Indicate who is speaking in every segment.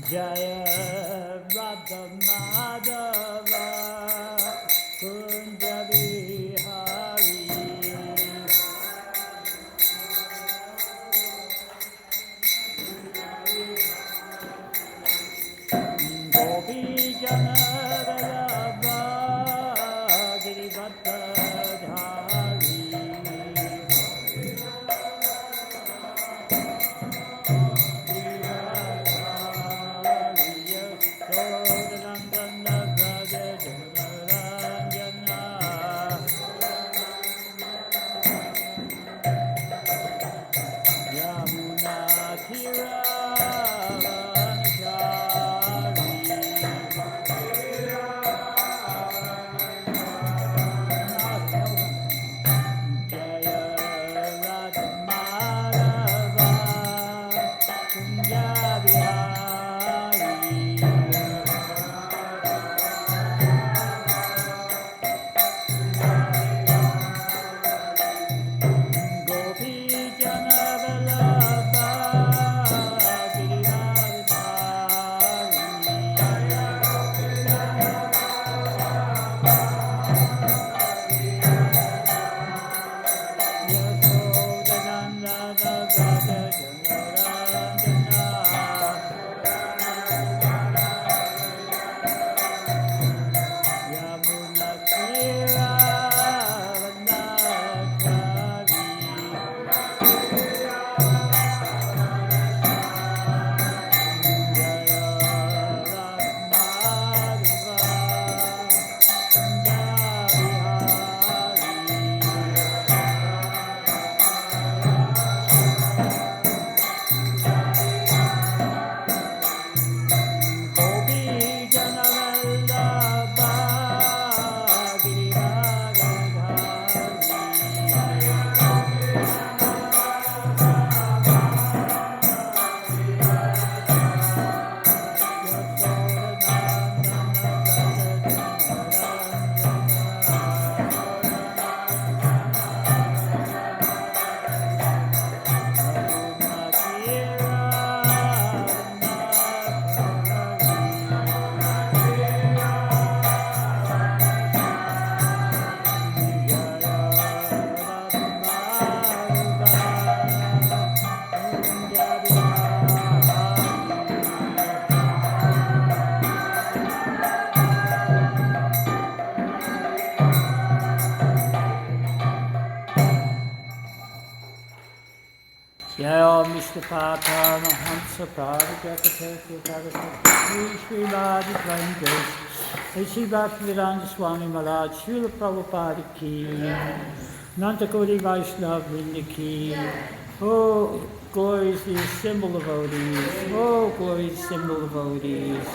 Speaker 1: Jaya Radha Madhava Kunja Bihari Gopi Jana Vallabha Girivata Dhari Jaya Mr. Pata Mahamsa Prabhupada Sri Radhi Venkateswara Sri Bhaktivedanta Swami Maharaj Srila Prabhupada Ki Nanta Koti Vaishnava Vrinda Ki. Oh, glory to the assembled devotees. Oh, glory to the assembled devotees.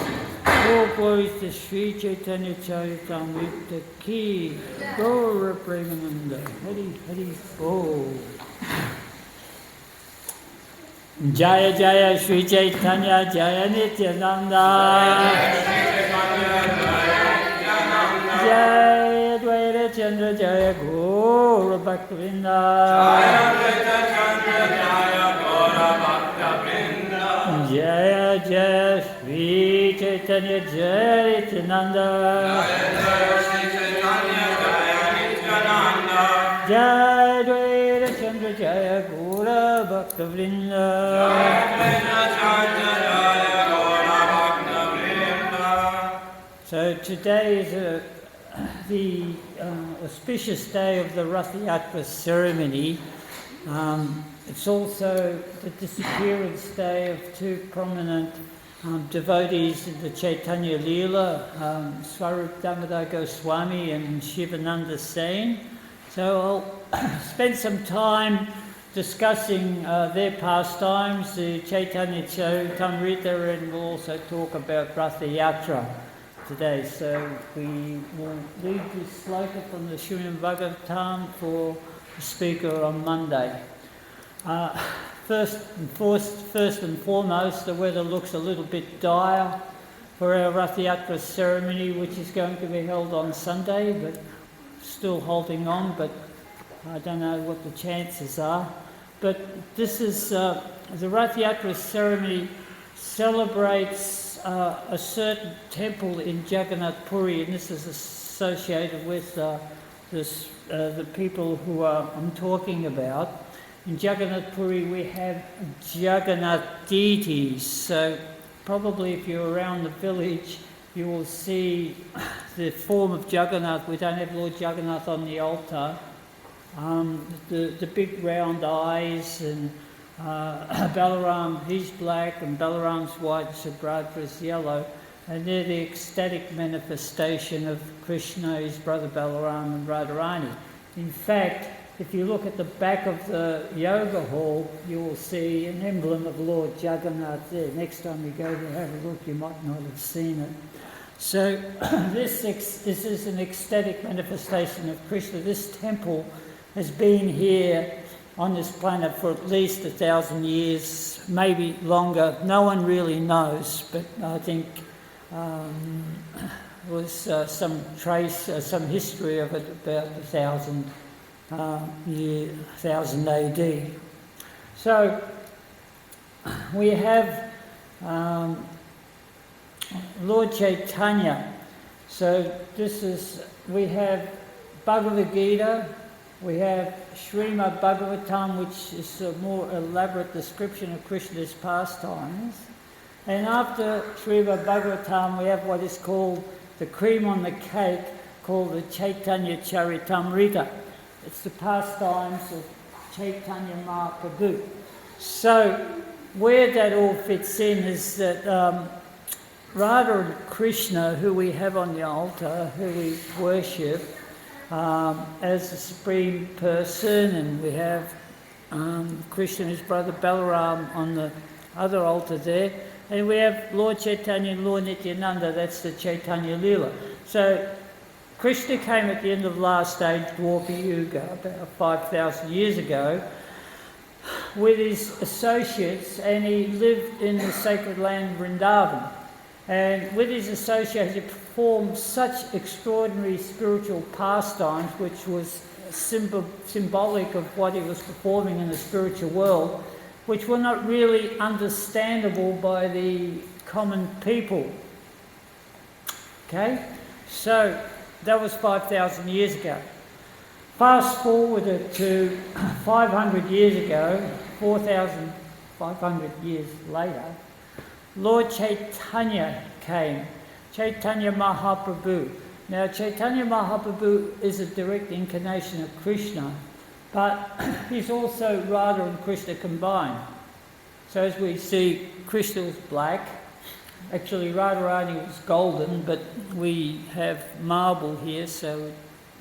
Speaker 1: Oh, glory to Sri Caitanya Charitamrita Ki. Gaura Premananda. Hari Hari Bo. Jaya Jaya Sri Chaitanya Jaya Nityananda Jaya Dvaita Chandra Jaya Gaura Bhaktivinoda Jaya Jaya Sri Chaitanya Jaya Nityananda Jaya Dvaita Chandra Jaya Gaura Bhaktivinoda. So today is the auspicious day of the Rathyatra Ceremony. It's also the disappearance day of two prominent devotees of the Caitanya Leela, Swarup Damodar Goswami and Shivananda Sen. So I'll spend some time discussing their pastimes, the Caitanya Charitamrita, and we'll also talk about Rathyatra today. So we will read this sloka from the Srimad Bhagavatam for the speaker on Monday. First and foremost, the weather looks a little bit dire for our Rathyatra ceremony, which is going to be held on Sunday, but still holding on, but I don't know what the chances are. But this is the Rathyatra ceremony celebrates a certain temple in Jagannath Puri, and this is associated with the people who I'm talking about. In Jagannath Puri we have Jagannath deities, so probably if you're around the village you will see the form of Jagannath. We don't have Lord Jagannath on the altar. The big round eyes, and Balaram, he's black and Balaram's white, Subhadra's yellow, and they're the ecstatic manifestation of Krishna, his brother Balaram and Radharani. In fact, if you look at the back of the yoga hall, you will see an emblem of Lord Jagannath there. Next time you go there, have a look, you might not have seen it. So this is an ecstatic manifestation of Krishna. This temple has been here on this planet for at least 1,000 years, maybe longer. No one really knows, but I think there was some history of it about 1,000 AD. So we have Lord Chaitanya. So we have Bhagavad Gita, we have Srimad Bhagavatam, which is a more elaborate description of Krishna's pastimes. And after Srimad Bhagavatam, we have what is called the cream on the cake, called the Caitanya Charitamrita. It's the pastimes of Caitanya Mahaprabhu. So where that all fits in is that Radha and Krishna, who we have on the altar, who we worship as the Supreme Person, and we have Krishna and his brother Balaram on the other altar there, and we have Lord Chaitanya and Lord Nityananda, that's the Chaitanya Leela. So Krishna came at the end of last age, Dwapara Yuga, about 5,000 years ago, with his associates, and he lived in the sacred land Vrindavan. And with his associates, he performed such extraordinary spiritual pastimes, which was symbolic of what he was performing in the spiritual world, which were not really understandable by the common people. Okay? So that was 5,000 years ago. Fast forward it to 500 years ago, 4,500 years later, Lord Chaitanya came, Caitanya Mahaprabhu. Now Caitanya Mahaprabhu is a direct incarnation of Krishna, but he's also Radha and Krishna combined. So as we see, Krishna was black. Actually Radharani was golden, but we have marble here, so we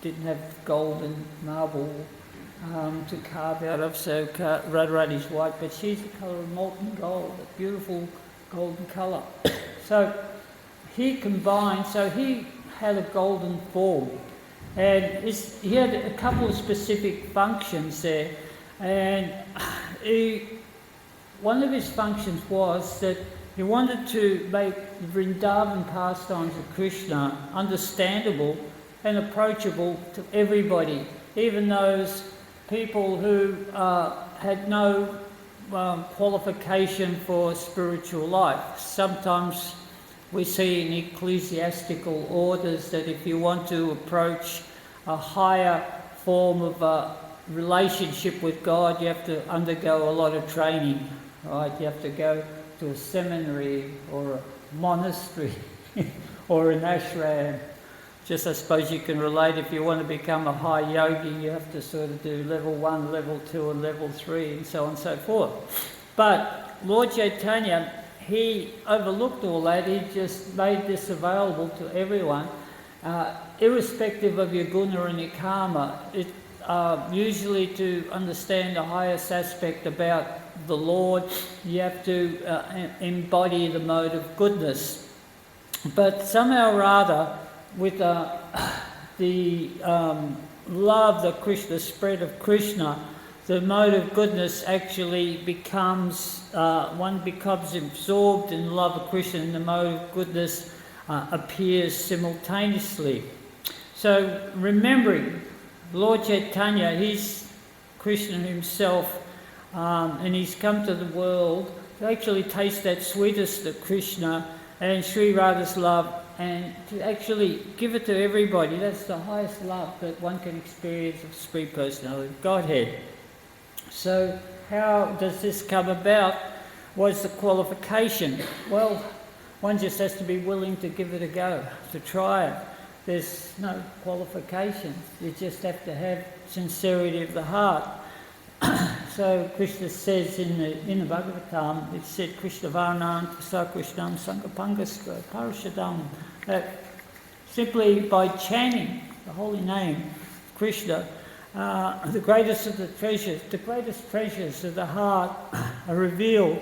Speaker 1: didn't have golden marble to carve out of, so Radharani's white, but she's the colour of molten gold, a beautiful golden colour. So he combined, so he had a golden form, and he had a couple of specific functions there, and one of his functions was that he wanted to make the Vrindavan pastimes of Krishna understandable and approachable to everybody, even those people who had no qualification for spiritual life. Sometimes we see in ecclesiastical orders that if you want to approach a higher form of relationship with God, you have to undergo a lot of training, right? You have to go to a seminary or a monastery or an ashram. Just I suppose you can relate, if you want to become a high yogi, you have to sort of do level 1, level 2 and level 3 and so on and so forth. But Lord Chaitanya, he overlooked all that. He just made this available to everyone, irrespective of your guna and your karma. Usually to understand the highest aspect about the Lord, you have to embody the mode of goodness. But somehow or other, with the love that Krishna, spread of Krishna, the mode of goodness actually becomes, one becomes absorbed in the love of Krishna, and the mode of goodness appears simultaneously. So remembering Lord Chaitanya, he's Krishna himself, and he's come to the world to actually taste that sweetest of Krishna and Sri Radha's love, and to actually give it to everybody. That's the highest love that one can experience of Supreme Personality of Godhead. So how does this come about? What's the qualification? Well, one just has to be willing to give it a go, to try it. There's no qualifications. You just have to have sincerity of the heart. So Krishna says in the Bhagavatam, it said, Krishna Varnam, Krishnam, Sangapangastra, Parashadam, that simply by chanting the holy name of Krishna, the greatest of the greatest treasures of the heart are revealed,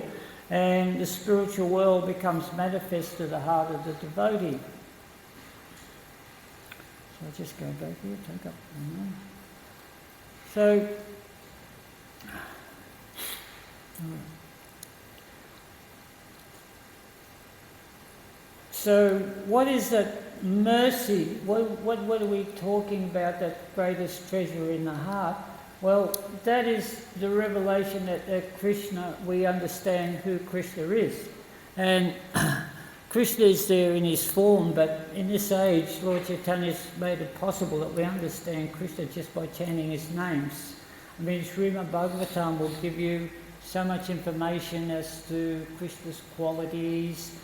Speaker 1: and the spiritual world becomes manifest to the heart of the devotee. So I'll just go back here, take up. So what is that mercy? What are we talking about, that greatest treasure in the heart? Well, that is the revelation that Krishna, we understand who Krishna is. And Krishna is there in his form, but in this age, Lord Chaitanya has made it possible that we understand Krishna just by chanting his names. I mean, Srimad Bhagavatam will give you so much information as to Krishna's qualities,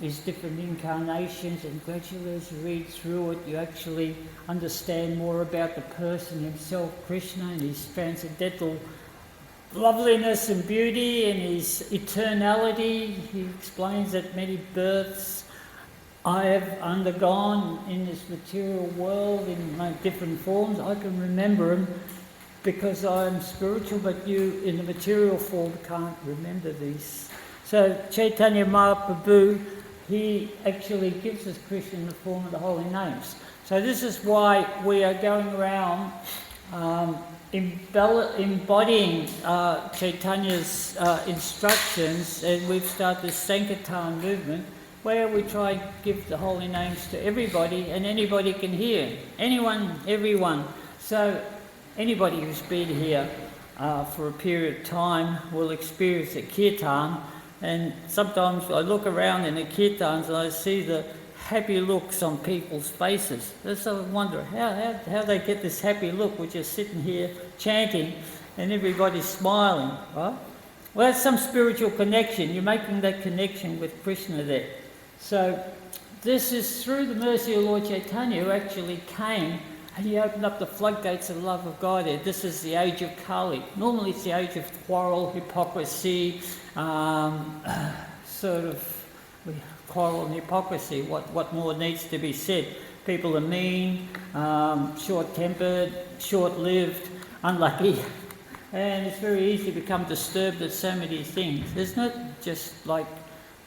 Speaker 1: his different incarnations, and gradually as you read through it, you actually understand more about the person himself, Krishna, and his transcendental loveliness and beauty and his eternality. He explains that many births I have undergone in this material world in my different forms. I can remember them because I am spiritual, but you in the material form can't remember these. So Caitanya Mahaprabhu, he actually gives us Krishna in the form of the holy names. So this is why we are going around embodying Chaitanya's instructions, and we've started the Sankirtan movement, where we try to give the holy names to everybody, and anybody can hear. Anyone, everyone. So anybody who's been here for a period of time will experience a kirtan. And sometimes I look around in the kirtans and I see the happy looks on people's faces. So I wonder how they get this happy look. We're just sitting here chanting and everybody's smiling, right? Well, that's some spiritual connection. You're making that connection with Krishna there. So this is through the mercy of Lord Chaitanya, who actually came and he opened up the floodgates of the love of God here. This is the age of Kali. Normally it's the age of quarrel, hypocrisy, quarrel and hypocrisy. What more needs to be said? People are mean, short-tempered, short-lived, unlucky, and it's very easy to become disturbed at so many things. It's not just like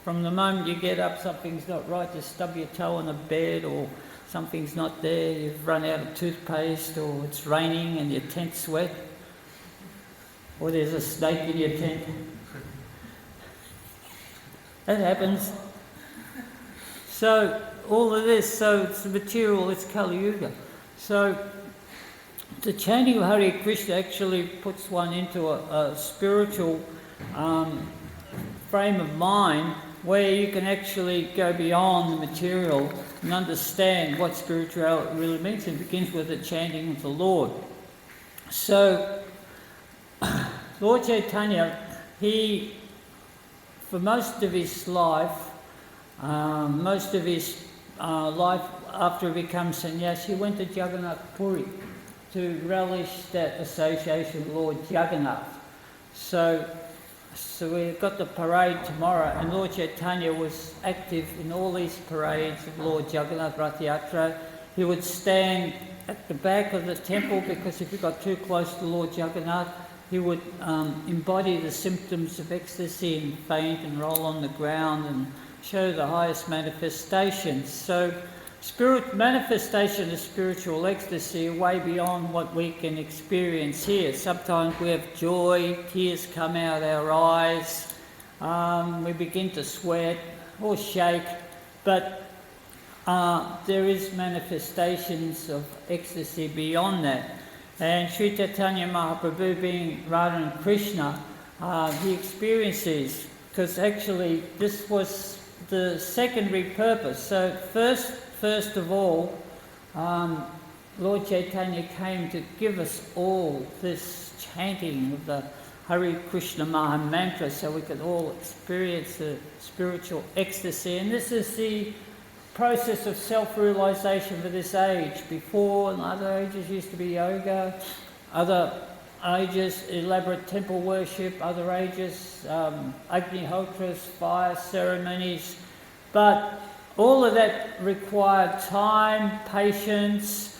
Speaker 1: from the moment you get up, something's not right, you stub your toe on the bed, or something's not there, you've run out of toothpaste, or it's raining and your tent's wet, or there's a snake in your tent. That happens. So all of this, so it's the material, it's Kali Yuga. So the chanting of Hare Krishna actually puts one into a spiritual frame of mind where you can actually go beyond the material and understand what spirituality really means. It begins with the chanting of the Lord. So Lord Chaitanya, he, for most of his life after he becomes sannyasi, he went to Jagannath Puri to relish that association with Lord Jagannath. So we've got the parade tomorrow, and Lord Chaitanya was active in all these parades of Lord Jagannath, Rathyatra. He would stand at the back of the temple, because if you got too close to Lord Jagannath, he would embody the symptoms of ecstasy and faint and roll on the ground and show the highest manifestations. So manifestation of spiritual ecstasy are way beyond what we can experience here. Sometimes we have joy, tears come out our eyes, we begin to sweat or shake, but there is manifestations of ecstasy beyond that. And Sri Caitanya Mahaprabhu, being Radha and Krishna, he experiences because actually this was the secondary purpose. So first of all, Lord Chaitanya came to give us all this chanting of the Hare Krishna Maha Mantra so we could all experience the spiritual ecstasy. And this is the process of self-realization for this age. Before, in other ages, used to be yoga, other ages, elaborate temple worship, other ages, Agnihotras, fire ceremonies. But all of that required time, patience,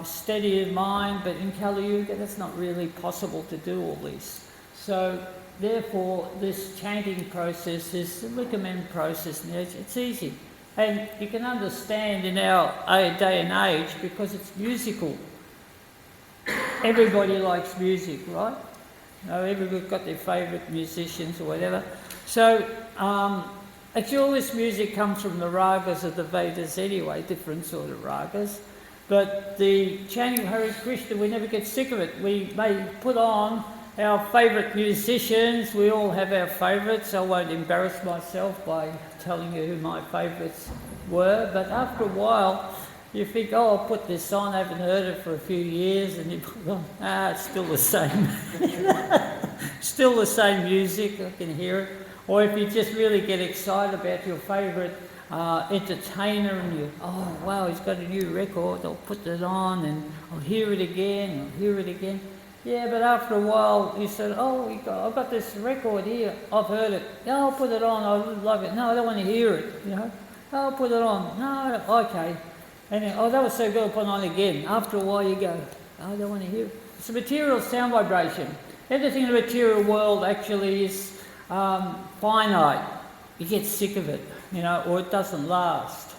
Speaker 1: steady of mind, but in Kali Yuga that's not really possible to do all this. So therefore this chanting process is the recommended process, and it's easy. And you can understand in our day and age because it's musical. Everybody likes music, right? Everybody's got their favourite musicians or whatever. So actually all this music comes from the ragas of the Vedas anyway, different sort of ragas. But the chanting of Hare Krishna, we never get sick of it. We may put on our favourite musicians. We all have our favourites. I won't embarrass myself by telling you who my favourites were. But after a while, you think, oh, I'll put this on. I haven't heard it for a few years. And you put it on, it's still the same. Still the same music. I can hear it. Or if you just really get excited about your favourite entertainer and you, oh wow, he's got a new record, I'll put that on and I'll hear it again, Yeah, but after a while you said, oh, I've got this record here, I've heard it, yeah, I'll put it on, I love it, no, I don't want to hear it, I'll put it on, no, okay. And then, oh, that was so good, I'll put it on again. After a while you go, I don't want to hear it. It's a material sound vibration. Everything in the material world actually is finite. You get sick of it, or it doesn't last.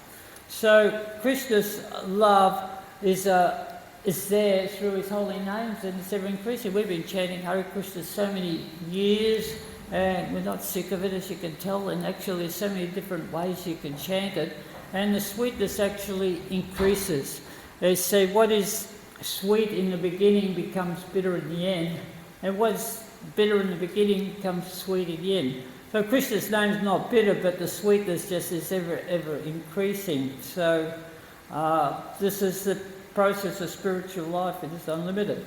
Speaker 1: So Krishna's love is there through his holy names, and it's ever increasing. We've been chanting Hare Krishna so many years, and we're not sick of it, as you can tell. And actually, there's so many different ways you can chant it, and the sweetness actually increases. They say what is sweet in the beginning becomes bitter in the end, and what's bitter in the beginning becomes sweet in the end. So Krishna's name is not bitter, but the sweetness just is ever increasing. So this is the process of spiritual life. It is unlimited.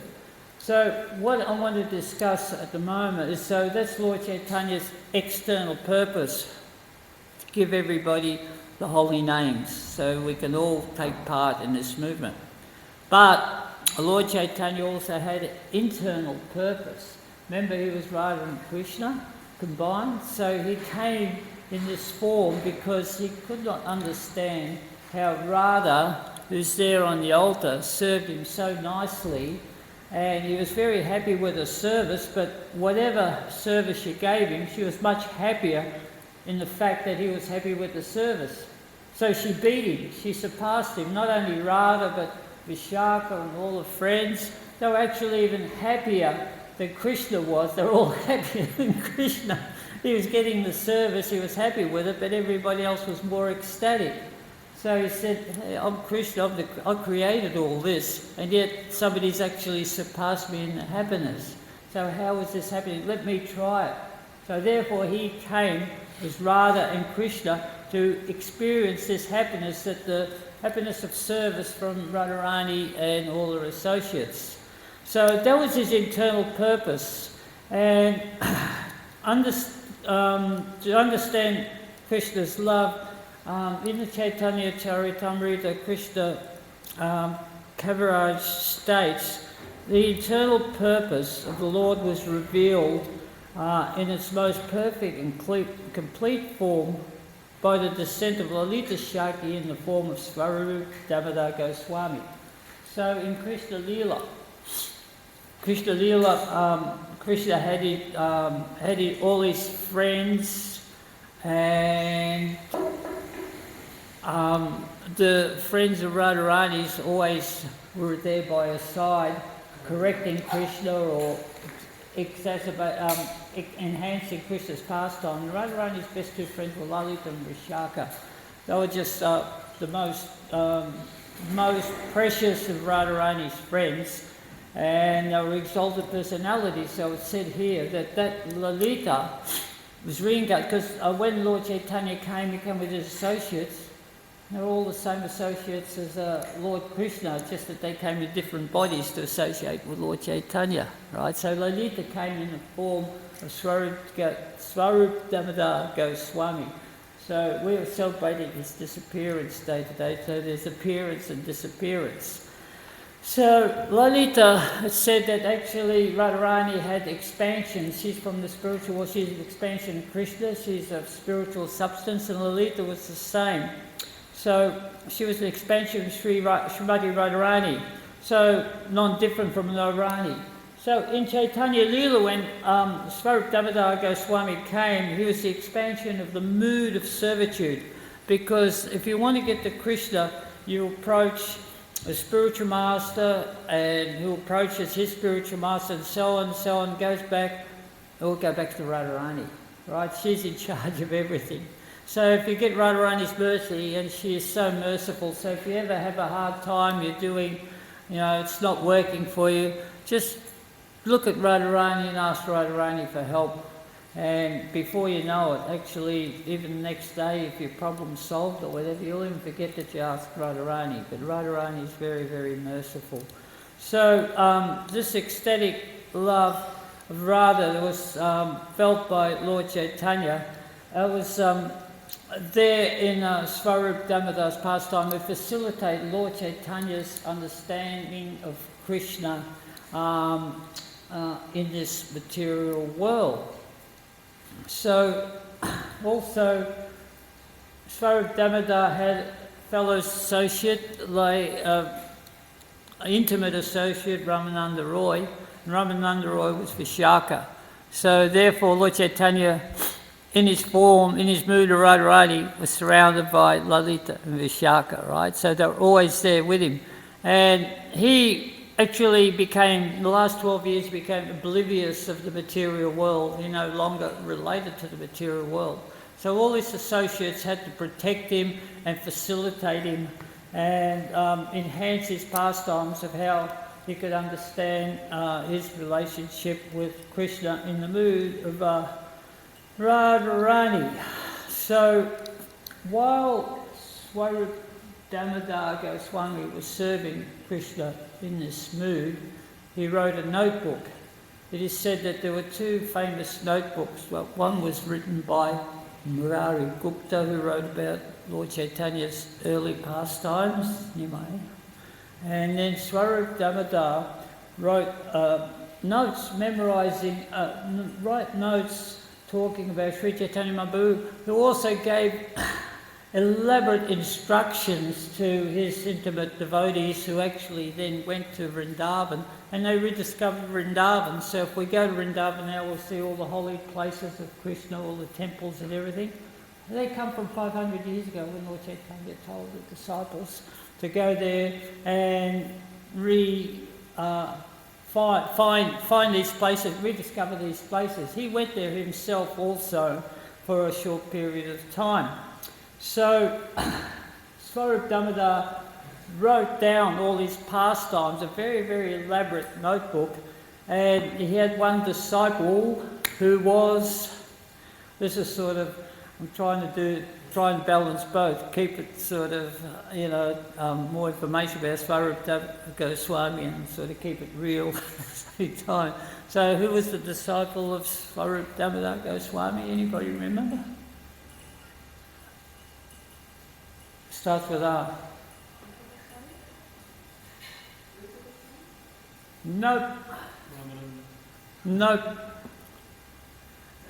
Speaker 1: So what I want to discuss at the moment is, so that's Lord Chaitanya's external purpose, to give everybody the holy names so we can all take part in this movement. But Lord Chaitanya also had an internal purpose. Remember, he was Radha and Krishna combined, so he came in this form because he could not understand how Radha, who's there on the altar, served him so nicely, and he was very happy with her service, but whatever service she gave him, she was much happier in the fact that he was happy with the service. So she beat him, she surpassed him, not only Radha but Vishaka and all the friends. They were actually even happier than Krishna was. They were all happier than Krishna. He was getting the service, he was happy with it, but everybody else was more ecstatic. So he said, hey, I'm Krishna, I created all this, and yet somebody's actually surpassed me in the happiness. So how is this happening? Let me try it. So therefore he came as Radha and Krishna to experience this happiness, the happiness of service from Radharani and all her associates. So that was his internal purpose. And to understand Krishna's love, in the Caitanya Charitamrita, Krishna Kaviraj states, the internal purpose of the Lord was revealed in its most perfect and complete form by the descent of Lalita Shakti in the form of Svarup Damodar Goswami. So in Krishna Lila, Krishna had all his friends, and the friends of Radharani's always were there by his side, correcting Krishna or enhancing Krishna's pastime. Radharani's best two friends were Lalita and Vishaka. They were just the most precious of Radharani's friends, and they were exalted personalities. So it's said here that Lalita was reincarnated, because when Lord Chaitanya came, he came with his associates. They're all the same associates as Lord Krishna, just that they came in different bodies to associate with Lord Chaitanya, right? So Lalita came in the form of Swarup Damodar Goswami. So we are celebrating his disappearance day today, so there's appearance and disappearance. So Lalita said that actually Radharani had expansion. She's from the spiritual world, she's an expansion of Krishna, she's of spiritual substance, and Lalita was the same. So she was an expansion of Srimati Radharani, so non-different from Radharani. So in Caitanya Leela, when Swarup Damodar Goswami came, he was the expansion of the mood of servitude. Because if you want to get to Krishna, you approach a spiritual master, and who approaches his spiritual master, and so on, goes back, it will go back to Radharani, right? She's in charge of everything. So if you get Radharani's mercy, and she is so merciful, so if you ever have a hard time, you're doing, it's not working for you, just look at Radharani and ask Radharani for help. And before you know it, actually, even the next day, if your problem's solved or whatever, you'll even forget that you asked Radharani. But Radharani is very, very merciful. So this ecstatic love of Radha was felt by Lord Chaitanya. It was there in Swarup Damodar's pastime. We facilitate Lord Chaitanya's understanding of Krishna in this material world. So, also, Swarup Damodar had a fellow associate, intimate associate, Ramananda Roy, and Ramananda Roy was Vishaka. So, therefore, Lord Chaitanya, in his form, in his mood of Radharani, was surrounded by Lalita and Vishaka, right? So, they were always there with him. And he actually in the last 12 years, became oblivious of the material world. He no longer related to the material world. So all his associates had to protect him and facilitate him and enhance his pastimes of how he could understand his relationship with Krishna in the mood of Radharani. So while Swarup Damodar Goswami was serving Krishna in this mood, he wrote a notebook. It is said that there were two famous notebooks. Well, one was written by Murari Gupta, who wrote about Lord Chaitanya's early pastimes, and then Swarup Damodar wrote notes, notes talking about Sri Caitanya Mahaprabhu, who also gave elaborate instructions to his intimate devotees, who actually then went to Vrindavan, and they rediscovered Vrindavan. So if we go to Vrindavan now, we'll see all the holy places of Krishna, all the temples and everything. They come from 500 years ago, when Lord Chaitanya told the disciples to go there and find these places, rediscover these places. He went there himself also for a short period of time. So, Swarup Damodar wrote down all his pastimes, a very, very elaborate notebook, and he had one disciple who was, this is sort of, I'm trying and balance both, keep it sort of, more information about Swarup Goswami and sort of keep it real at the same time. So, who was the disciple of Swarup Damodar Goswami? Anybody remember? Starts with R. Nope. Nope.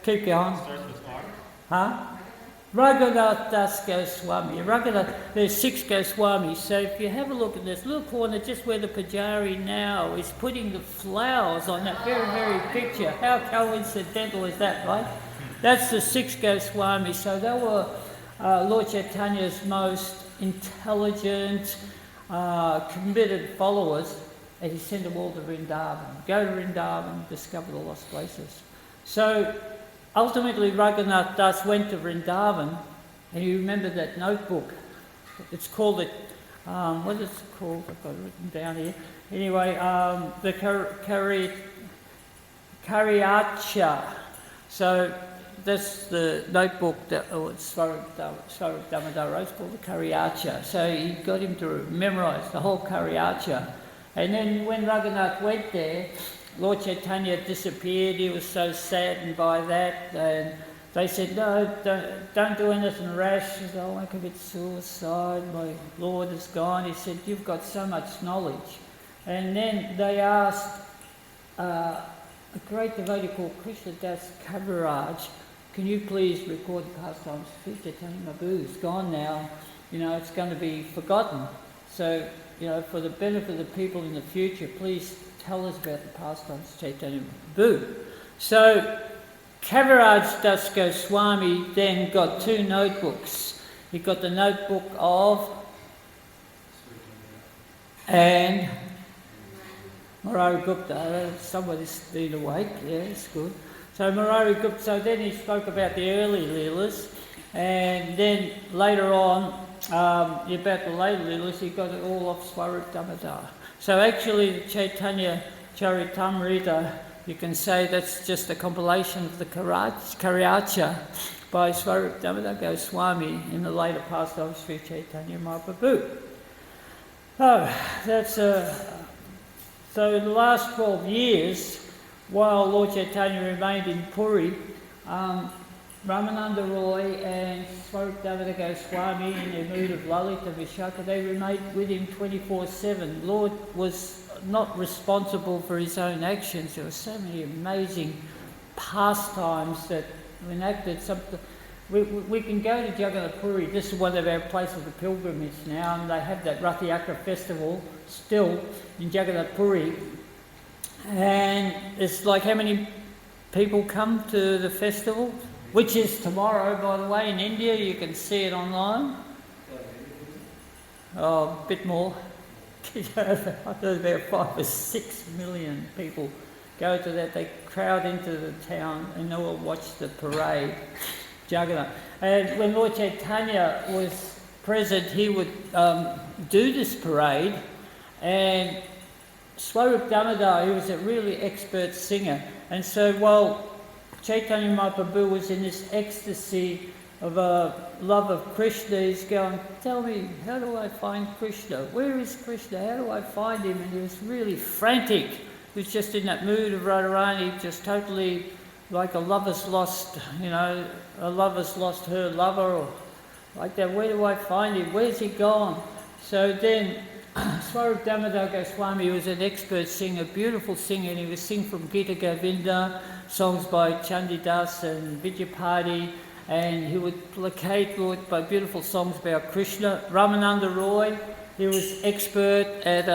Speaker 1: Keep going.
Speaker 2: Starts with R?
Speaker 1: Huh? Raghunath Das Goswami. There's 6 Goswamis. So if you have a look at this little corner, just where the Pujari now is putting the flowers on that very, very picture. How coincidental is that, right? That's the 6 Goswamis. So they were Lord Chaitanya's most intelligent, committed followers, and he sent them all to Vrindavan. Go to Vrindavan, discover the lost places. So ultimately Raghunath Das went to Vrindavan, and you remember that notebook. It's called what is it called? I've got it written down here. Anyway, the Karyacha. So that's the notebook that Swarup Damodar wrote called the Karyacha. So he got him to memorise the whole Karyacha. And then when Raghunath went there, Lord Chaitanya disappeared. He was so saddened by that. And they said, no, don't do anything rash. He said, I won't commit suicide. My Lord is gone. He said, you've got so much knowledge. And then they asked a great devotee called Krishna Das Kaviraj, can you please record the pastimes of Chaitanya Mahaprabhu? It's gone now. It's going to be forgotten. So, for the benefit of the people in the future, please tell us about the pastimes of Chaitanya Mahaprabhu. So, Kaviraj Das Goswami then got two notebooks. He got the notebook of and Murari Gupta. Somebody's been awake, yeah, it's good. So Murari Gupta, so then he spoke about the early Leelas, and then later on, about the later Leelas, he got it all off Swarup Damodar. So actually the Chaitanya Charitamrita, you can say that's just a compilation of the Karyacha by Swarup Damodar Goswami in the later pastimes of Sri Chaitanya Mahaprabhu. Oh, that's so in the last 12 years, while Lord Chaitanya remained in Puri, Ramananda Roy and Swarup Damodar Goswami in their mood of Lalita Vishaka, they remained with him 24/7. Lord was not responsible for his own actions. There were so many amazing pastimes that were enacted. We can go to Jagannath Puri. This is one of our places of pilgrimage now, and they have that Rathyatra festival still in Jagannath Puri. And it's like how many people come to the festival, which is tomorrow, by the way, in India. You can see it online. Oh, a bit more. I thought about 5 or 6 million people go to that. They crowd into the town and they will watch the parade, Jagannath. And when Lord Chaitanya was present, he would do this parade, and Swarup Damodar, he was a really expert singer. And so while Chaitanya Mahaprabhu was in this ecstasy of a love of Krishna, he's going, tell me, how do I find Krishna? Where is Krishna? How do I find him? And he was really frantic. He was just in that mood of Radharani, just totally like a lover's lost, a lover's lost her lover, or like that. Where do I find him? Where's he gone? So then Swarup Damodar Goswami was an expert singer, beautiful singer, and he would sing from Gita Govinda, songs by Chandidas and Vijayapati, and he would placate Lord by beautiful songs about Krishna. Ramananda Roy, he was expert at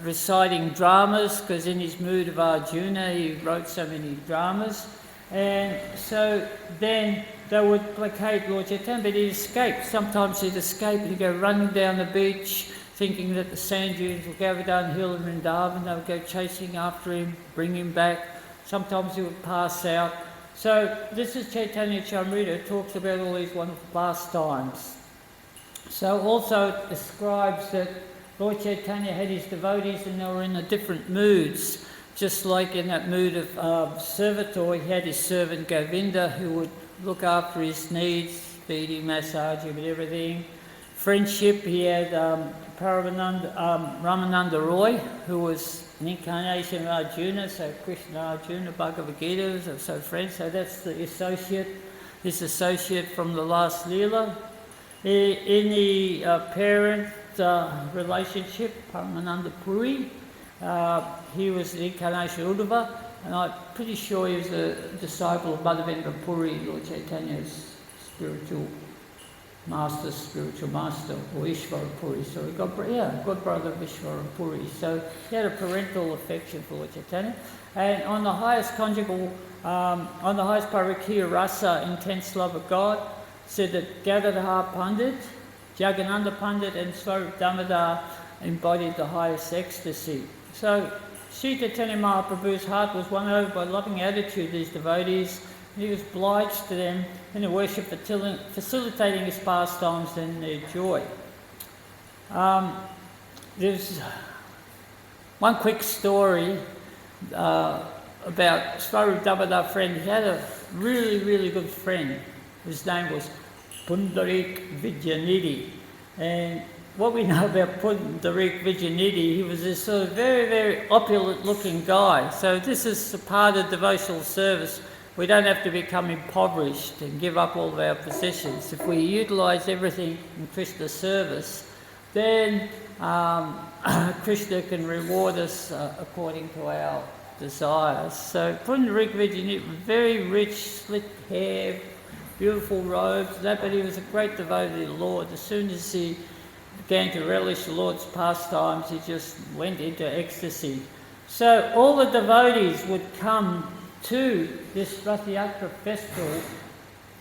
Speaker 1: reciting dramas, because in his mood of Arjuna he wrote so many dramas. And so then they would placate Lord Chaitanya, but he'd escape. Sometimes he'd escape and he'd go running down the beach, thinking that the sand dunes will go downhill in Vrindavan. They would go chasing after him, bring him back. Sometimes he would pass out. So this is Chaitanya Charitamrita, talks about all these wonderful pastimes. So also it describes that Lord Chaitanya had his devotees and they were in the different moods. Just like in that mood of servitor, he had his servant Govinda who would look after his needs, feed him, massage him and everything. Friendship, he had Ramananda Roy, who was an incarnation of Arjuna, so Krishna Arjuna, Bhagavad Gita, so friends. So that's the associate, this associate from the last Leela. In the parent relationship, Paramananda Puri, he was the incarnation of Uddhava, and I'm pretty sure he was a disciple of Madhavendra Puri, Lord Chaitanya's spiritual master, or Ishvara Puri. So he got, good brother of Ishvara Puri. So he had a parental affection for Lord Chaitanya. And on the highest conjugal, on the highest parikya rasa, intense love of God, said that Gadadhar Pandit, Jagannatha Pandit and Swarup Damodar embodied the highest ecstasy. So Sri Chaitanya Mahaprabhu's heart was won over by loving attitude of these devotees. He was obliged to them in the worship, facilitating his pastimes and their joy. There's one quick story about Swarup Damodar friend. He had a really, really good friend. His name was Pundarik Vijayanidhi. And what we know about Pundarik Vijayanidhi, he was this sort of very, very opulent looking guy. So this is a part of devotional service. We don't have to become impoverished and give up all of our possessions. If we utilise everything in Krishna's service, then Krishna can reward us according to our desires. So Pundarik Vijayanidhi, very rich, slick hair, beautiful robes, but he was a great devotee to the Lord. As soon as he began to relish the Lord's pastimes, he just went into ecstasy. So all the devotees would come to this Rathyatra festival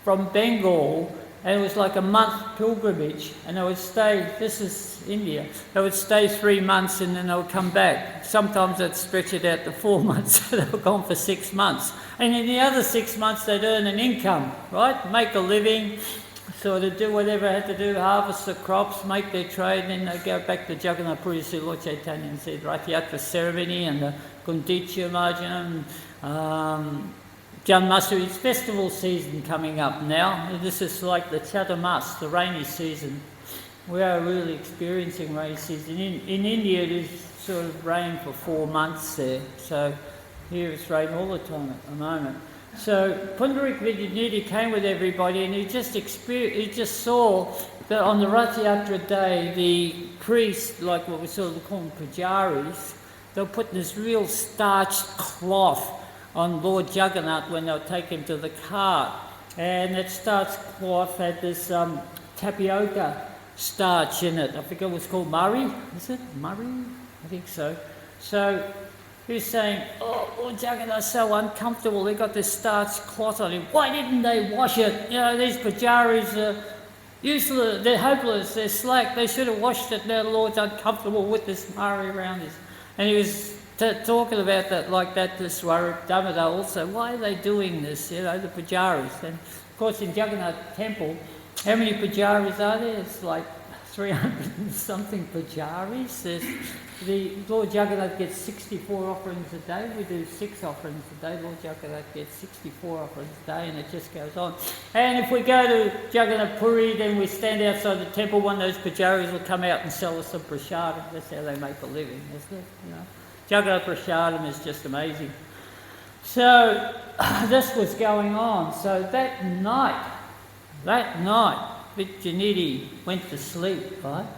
Speaker 1: from Bengal, and it was like a month pilgrimage, and they would stay, this is India, they would stay 3 months and then they would come back. Sometimes they'd stretch it out to 4 months, so they were gone for 6 months. And in the other 6 months they'd earn an income, right? Make a living, sort of do whatever they had to do, harvest the crops, make their trade, and then they'd go back to Jagannath Puri to see Lord Chaitanya and see the Rathyatra ceremony and the Gundicha Marjanam, Janmashtami. It's festival season coming up now. This is like the Chatamas, the rainy season. We are really experiencing rainy season. In India it is sort of rain for 4 months there. So here it's rain all the time at the moment. So Pundarik Vijayanidhi came with everybody, and he just saw that on the Rathyatra day, the priests, like what we sort of call them pujaris, they were putting this real starched cloth on Lord Jagannath when they would take him to the cart. And that starched cloth had this tapioca starch in it. I forget what it's called, Murray? Is it Murray? I think so. So he was saying, oh, Lord Jagannath's so uncomfortable, they got this starched cloth on him. Why didn't they wash it? You know, these pujaris are useless, they're hopeless, they're slack, they should have washed it. Now the Lord's uncomfortable with this Murray around his. And he was talking about that like that to Swarup Damodar also. Why are they doing this, you know, the pujaris? And of course in Jagannath Temple, how many pujaris are there? It's like 300 and something pujaris. The Lord Jagannath gets 64 offerings a day. We do 6 offerings a day. Lord Jagannath gets 64 offerings a day, and it just goes on. And if we go to Jagannath Puri, then we stand outside the temple, one of those pujaris will come out and sell us some prasadam. That's how they make a living, isn't it? You know, Jagannath prasadam is just amazing. So this was going on. So that night, Vijayanidhi went to sleep, right?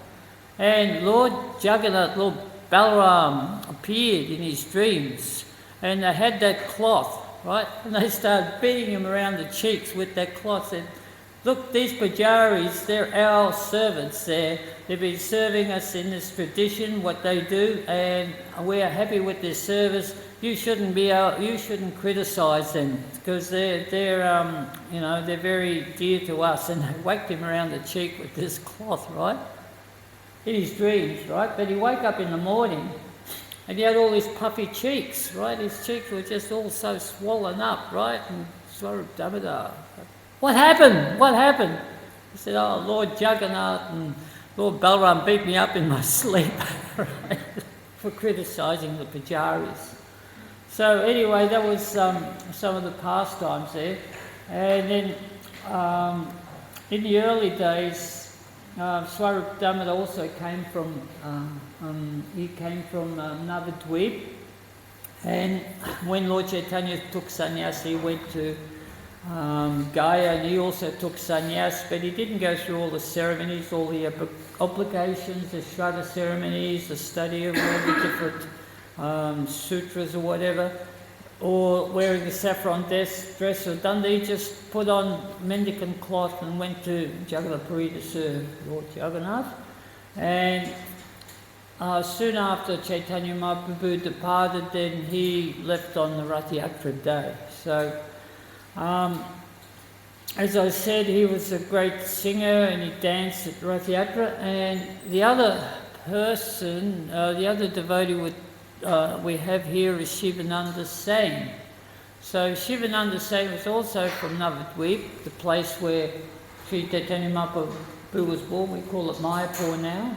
Speaker 1: And Lord Jagannath, Lord Balaram appeared in his dreams, and they had that cloth, right? And they started beating him around the cheeks with that cloth. Said, look, these pujaris, they're our servants there. They've been serving us in this tradition, what they do, and we are happy with their service. You shouldn't criticise them, because they're very dear to us. And they whacked him around the cheek with this cloth, right? In his dreams, right? But he woke up in the morning and he had all these puffy cheeks, right? His cheeks were just all so swollen up, right? And Swarup Damodar, what happened? What happened? He said, oh, Lord Jagannath and Lord Balaram beat me up in my sleep, right? For criticising the pujaris. So anyway, that was some of the pastimes there. And then in the early days, Swarup Damodar also came from Navadvip, and when Lord Chaitanya took sannyas, he went to Gaya, and he also took sannyas, but he didn't go through all the ceremonies, all the obligations, the Shraddha ceremonies, the study of all the different sutras or whatever, or wearing a saffron dress or dandi. He just put on mendicant cloth and went to Jagannath Puri to serve Lord Jagannath. And soon after Caitanya Mahaprabhu departed, then he left on the Rathyatra day. So, as I said, he was a great singer and he danced at Rathyatra. And the other person, the other devotee we have here is Shivananda Sain. So Shivananda Sain was also from Navadvip, the place where Sri Caitanya Mahaprabhu was born. We call it Mayapur now.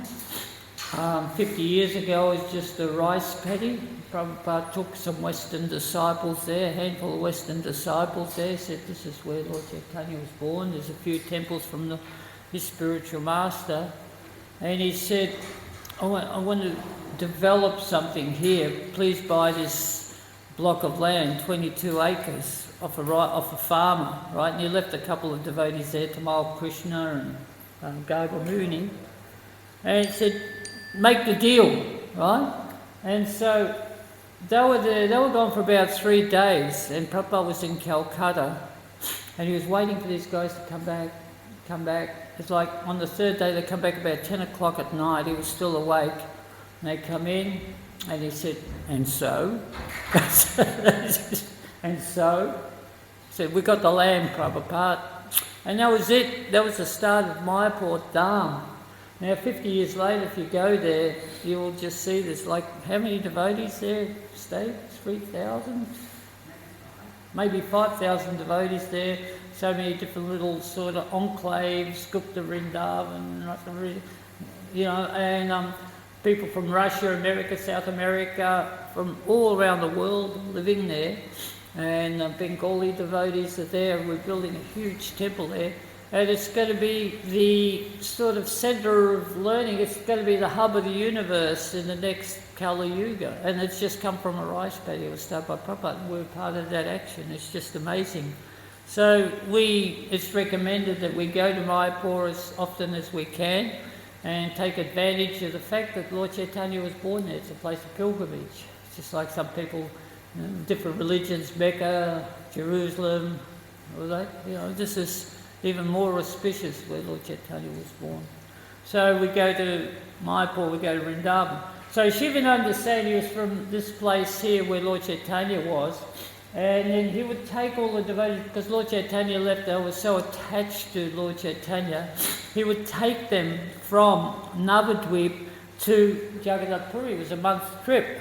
Speaker 1: 50 years ago it was just a rice paddy. Prabhupada took some Western disciples there, a handful of Western disciples there, said this is where Lord Chaitanya was born. There's a few temples from his spiritual master. And he said, I want to develop something here. Please buy this block of land, 22 acres, off a farmer, right? And he left a couple of devotees there, Tamal Krishna and Garba Muni. And he said, make the deal, right? And so they were there, they were gone for about 3 days, and Prabhupada was in Calcutta, and he was waiting for these guys to come back. It's like on the 3rd day they come back about 10 o'clock at night, he was still awake, and they come in, and he said, and so? And so? He said, we got the land, Prabhupada. And that was it, that was the start of Mayapur Dham. Now 50 years later, if you go there, you will just see there's like, how many devotees there stayed? 3,000? Maybe 5,000 devotees there. So many different little sort of enclaves, Gupta Vrindavan, you know, and people from Russia, America, South America, from all around the world living there. And Bengali devotees are there. We're building a huge temple there. And it's going to be the sort of centre of learning. It's going to be the hub of the universe in the next Kali Yuga. And it's just come from a rice paddy. It was started by Prabhupada, and we're part of that action. It's just amazing. So it's recommended that we go to Mayapur as often as we can and take advantage of the fact that Lord Chaitanya was born there. It's a place of pilgrimage. It's just like some people, you know, different religions, Mecca, Jerusalem, all that. You know, this is even more auspicious where Lord Chaitanya was born. So we go to Mayapur, we go to Vrindavan. So Shivananda said he was from this place here where Lord Chaitanya was, and then he would take all the devotees, because Lord Chaitanya left, they were so attached to Lord Chaitanya, he would take them from Navadvip to Jagannath Puri. It was a month's trip.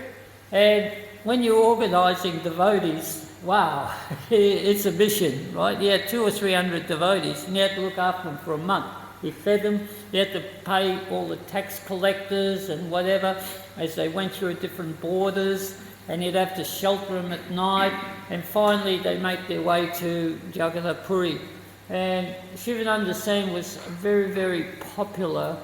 Speaker 1: And when you're organising devotees, wow, it's a mission, right? You had 200 or 300 devotees, and you had to look after them for a month. You fed them, you had to pay all the tax collectors and whatever as they went through different borders, and you'd have to shelter them at night, and finally they make their way to Jagannath Puri. And Shivananda Sen was very, very popular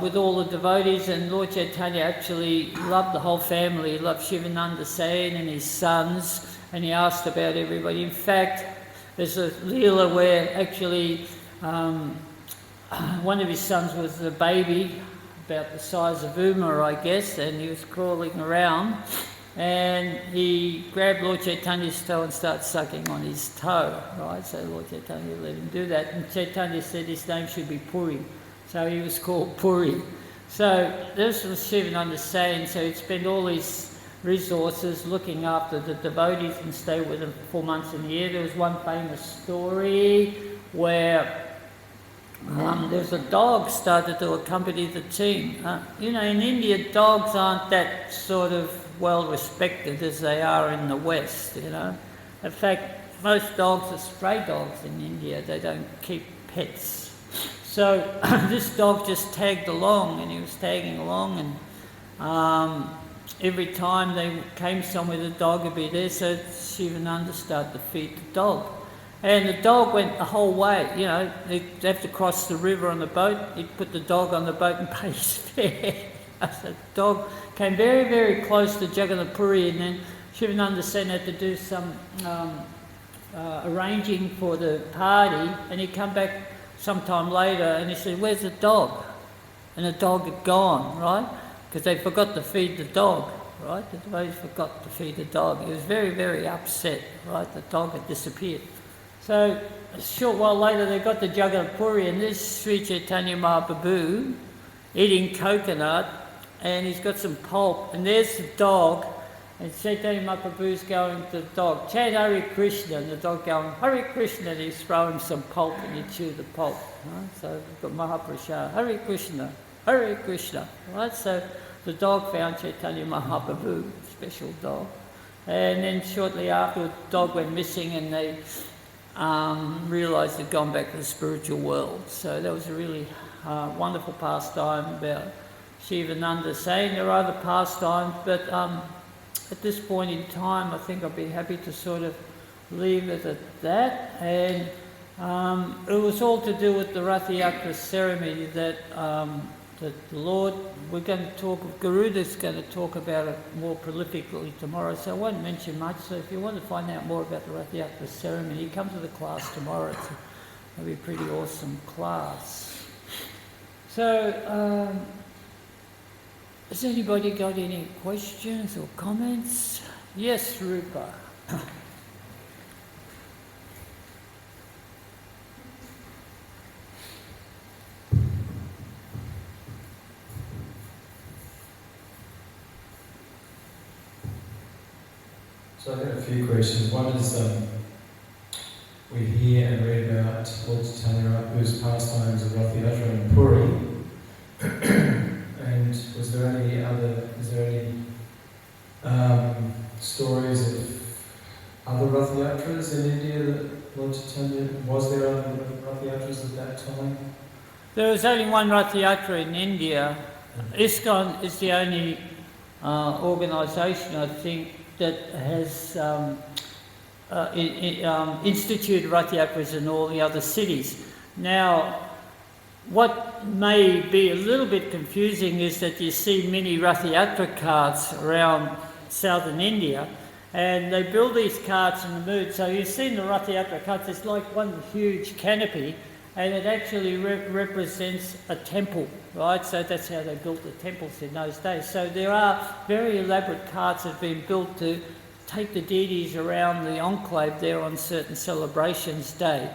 Speaker 1: with all the devotees, and Lord Chaitanya actually loved the whole family. He loved Shivananda Sen and his sons, and he asked about everybody. In fact, there's a Leela where actually one of his sons was a baby, about the size of Uma, I guess, and he was crawling around, and he grabbed Lord Chaitanya's toe and started sucking on his toe, right? So Lord Chaitanya let him do that, and Chaitanya said his name should be Puri. So he was called Puri. So this was Shivananda saying, so he'd spend all his resources looking after the devotees and stay with them for 4 months in a year. There was one famous story where there was a dog started to accompany the team. You know, in India, dogs aren't that sort of well respected as they are in the West, you know. In fact, most dogs are stray dogs in India. They don't keep pets. So this dog just tagged along, and he was tagging along, and every time they came somewhere, the dog would be there, so Shivananda started to feed the dog. And the dog went the whole way, you know, they'd have to cross the river on the boat, he'd put the dog on the boat and pay his fare. So the dog came very, very close to Jagannath Puri, and then Shivananda Sen had to do some arranging for the party, and he'd come back sometime later and he said, where's the dog? And the dog had gone, right? Because they forgot to feed the dog, right? The devotees forgot to feed the dog. He was very, very upset, right? The dog had disappeared. So a short while later they got to Jagannath Puri, and there's Sri Caitanya Mahaprabhu eating coconut, and he's got some pulp, and there's the dog, and Caitanya Mahaprabhu's going to the dog, chant Hare Krishna, and the dog going, Hare Krishna, and he's throwing some pulp, and he chewed the pulp. Right? So we've got Mahaprasad, Hare Krishna, Hare Krishna. Right? So the dog found Caitanya Mahaprabhu, special dog. And then shortly after, the dog went missing, and they realised he'd gone back to the spiritual world. So that was a really wonderful pastime about Shivananda saying there are other pastimes, but at this point in time I think I'd be happy to sort of leave it at that. And it was all to do with the Rathyatra ceremony that the Lord, we're going to talk, Garuda's going to talk about it more prolifically tomorrow, so I won't mention much. So if you want to find out more about the Rathyatra ceremony, come to the class tomorrow. It'll be a pretty awesome class. So, has anybody got any questions or comments? Yes, Rupa.
Speaker 2: So I've got a few questions. One is, we hear and read about Lord Caitanya Mahaprabhu's pastimes of Rathyatra and Puri. And is there any stories of other Rathyatras in India that Lord Caitanya, was there other Rathyatras at that time?
Speaker 1: There was only one Rathyatra in India. ISKCON is the only organisation, I think, that has instituted Rathyatras in all the other cities. Now, what may be a little bit confusing is that you see many Rathyatra carts around southern India, and they build these carts in the mood. So you've seen the Rathyatra carts, it's like one huge canopy, and it actually represents a temple, right? So that's how they built the temples in those days. So there are very elaborate carts that have been built to take the deities around the enclave there on certain celebrations day.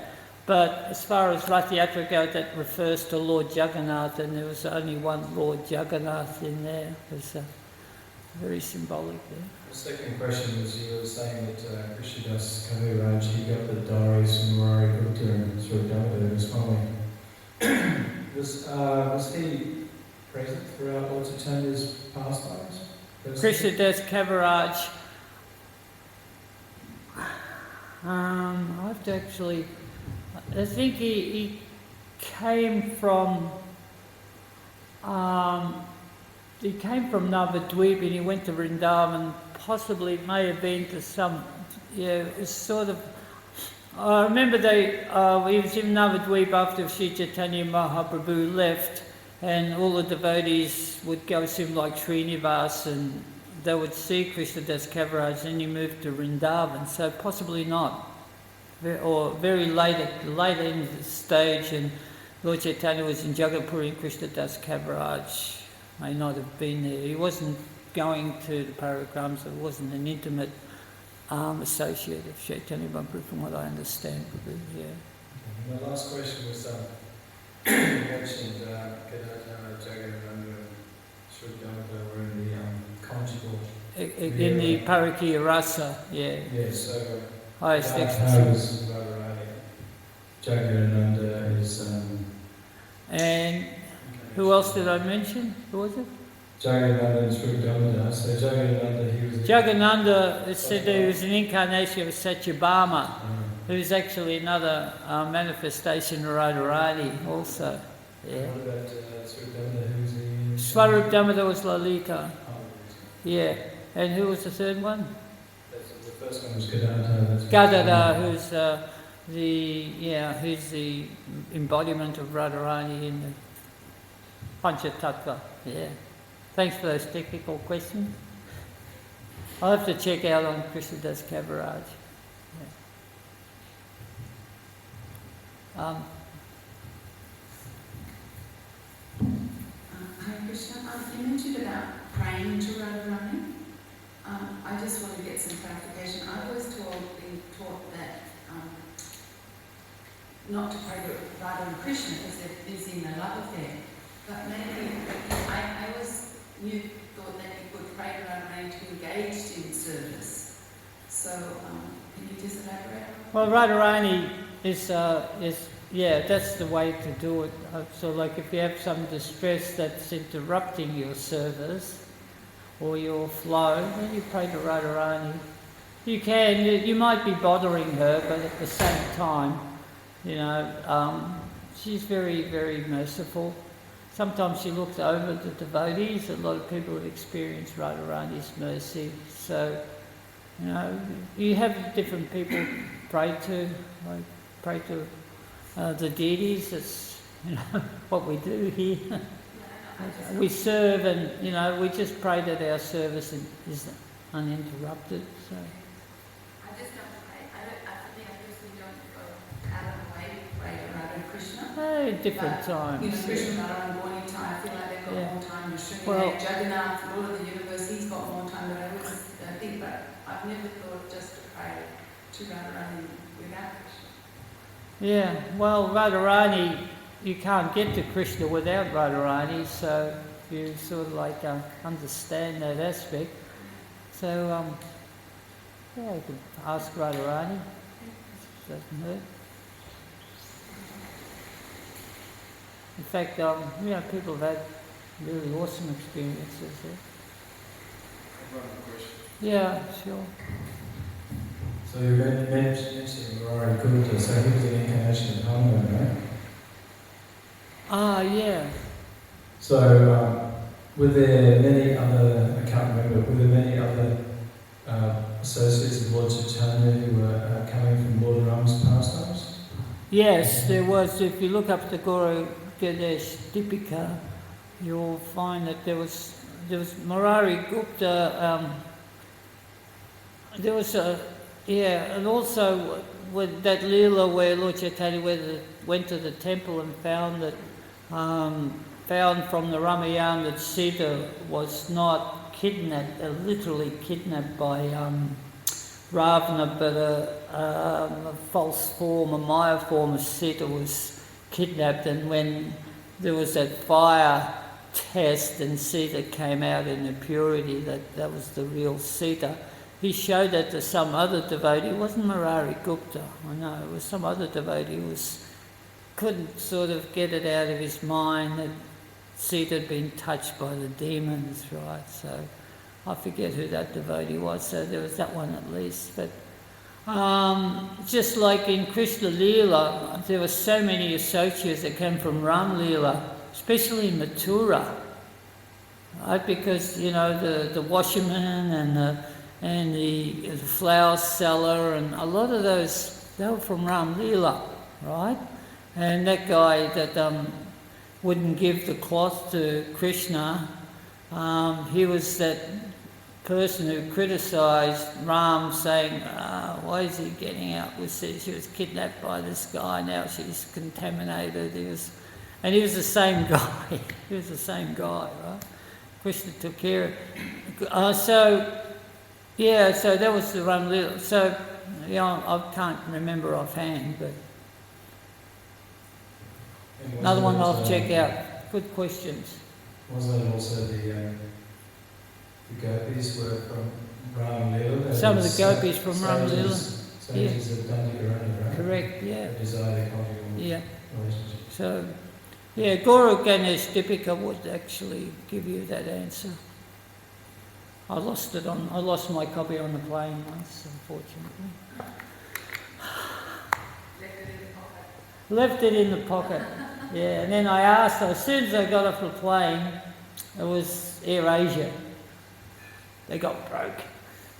Speaker 1: But as far as Rathyatra goes, that refers to Lord Jagannath, and there was only one Lord Jagannath in there. It was very symbolic there.
Speaker 2: The second question was, you were saying that Krishnadas Kaviraj, he got the diaries from Murari Gupta and Sri Damodar Swami. Was he present throughout Lord Chaitanya's pastimes?
Speaker 1: Krishnadas Kaviraj, I have to actually, I think he came from Navadvip and he went to Vrindavan. Possibly it may have been to some, it's sort of, I remember he was in Navadvip after Sri Caitanya Mahaprabhu left, and all the devotees would go see him like Srinivas, and they would see Krishnadas Kaviraj, and he moved to Vrindavan, so possibly not. Or very late in the stage, and Lord Chaitanya was in Jagatpuri and Krishnadas Kaviraj may not have been there. He wasn't going to the parikrams, it wasn't an intimate associate of Chaitanya Mahaprabhu from what I understand. Yeah.
Speaker 2: And the last question was, you mentioned Caitanya, Jagannath and Sri Damodar were in the conjugal.
Speaker 1: In the Parakya Rasa, yeah.
Speaker 2: Yeah, so
Speaker 1: highest
Speaker 2: how
Speaker 1: ecstasy.
Speaker 2: is Radharani? Jagannath is...
Speaker 1: and who else did I mention? Who was it?
Speaker 2: Jagannath and Sri Damodar. So Jagannath, he was...
Speaker 1: Jagannath, it said he was an incarnation of Satyabhama, who's actually another manifestation of Radharani also. Yeah.
Speaker 2: What about Sri Damodar? Who was he?
Speaker 1: Swarup Damodar was Lalita. Yeah. And who was the third one?
Speaker 2: The first one was Gadadhar.
Speaker 1: Gadadhar, who's the embodiment of Radharani in the Panchatattva. Yeah. Thanks for those technical questions. I'll have to check out on Krishnadas Kaviraj. Yeah.
Speaker 3: Hare Krishna, you mentioned about praying to Radharani. I just want to get some clarification. I was been taught that not to pray to Radha and Krishna because they're busy in a love affair. But maybe you thought that you could pray to Radharani to engage in service. So can you just elaborate?
Speaker 1: Well, Radharani is that's the way to do it. So like if you have some distress that's interrupting your service or your flow, then you pray to Radharani. You might be bothering her, but at the same time, she's very, very merciful. Sometimes she looks over the devotees. A lot of people have experienced Radharani's mercy. So, you know, you have different people pray to, like pray to the deities. That's, you know, what we do here. We serve, and, you know, we just pray that our service is uninterrupted. So.
Speaker 3: I just don't pray. I think I personally don't go out of the way to pray to Radha and Krishna.
Speaker 1: Different
Speaker 3: But,
Speaker 1: times.
Speaker 3: You know, Krishna Radha and Bonnie time, I feel like they've got
Speaker 1: Yeah.
Speaker 3: more time. Srinivas,
Speaker 1: Well-
Speaker 3: Jagannath, Lord of the Universe, he's got more time than I always think, but I've never thought just to pray to Radharani without Krishna.
Speaker 1: Yeah, well, Radharani, you can't get to Krishna without Radharani, so you sort of like understand that aspect. So, yeah, you could ask Radharani. Doesn't hurt. In fact, you know, people have had really awesome experiences there.
Speaker 2: One question.
Speaker 1: Yeah, sure.
Speaker 2: So you mentioned Murari Gupta, so he was an incarnation of Hanuman, right?
Speaker 1: Yeah.
Speaker 2: So were there many other, I can't remember, were there many other associates of Lord Chaitanya who were coming from Lord Ram's pastimes?
Speaker 1: Yes, there was. If you look up the Guru Ganesh Dipika, you'll find that there was Murari Gupta. There was and also with that Leela where Lord Chaitanya went to the temple and found that found from the Ramayana that Sita was not kidnapped, literally kidnapped by Ravana, but a false form, a Maya form of Sita was kidnapped, and when there was that fire test and Sita came out in the purity, that was the real Sita. He showed that to some other devotee. It wasn't Murari Gupta, I know, it was some other devotee who couldn't sort of get it out of his mind that Sita had been touched by the demons, right? So I forget who that devotee was, so there was that one at least. But just like in Krishna Leela, there were so many associates that came from Ram Leela, especially in Mathura, right? Because, you know, the washerman and the flower seller, and a lot of those, they were from Ram Leela, right? And that guy that wouldn't give the cloth to Krishna, he was that person who criticised Ram, saying, why is he getting out with Sita? She was kidnapped by this guy, now she's contaminated. He was the same guy. He was the same guy, right? Krishna took care of it. So that was the Ram Leela. So, you know, I can't remember offhand, but another one I'll check out. Good questions.
Speaker 2: Wasn't it also the gopis were from Ram Leela?
Speaker 1: Some of the gopis from Ram Leela.
Speaker 2: Sages of Dandikarani, right?
Speaker 1: Correct, yeah.
Speaker 2: They desire the conjugal relationship.
Speaker 1: So, yeah, Guru Ganesh Dipika would actually give you that answer. I lost my copy on the plane once, unfortunately. Left it in the pocket. Yeah, and then I asked, as soon as I got off the plane, it was Air Asia. They got broke.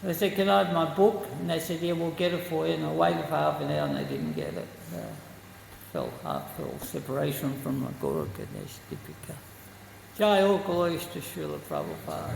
Speaker 1: I said, can I have my book? And they said, yeah, we'll get it for you. And I waited for half an hour and they didn't get it. Heartfelt separation from my Guru Ganesh Dipika. Jai all glories to Srila Prabhupada.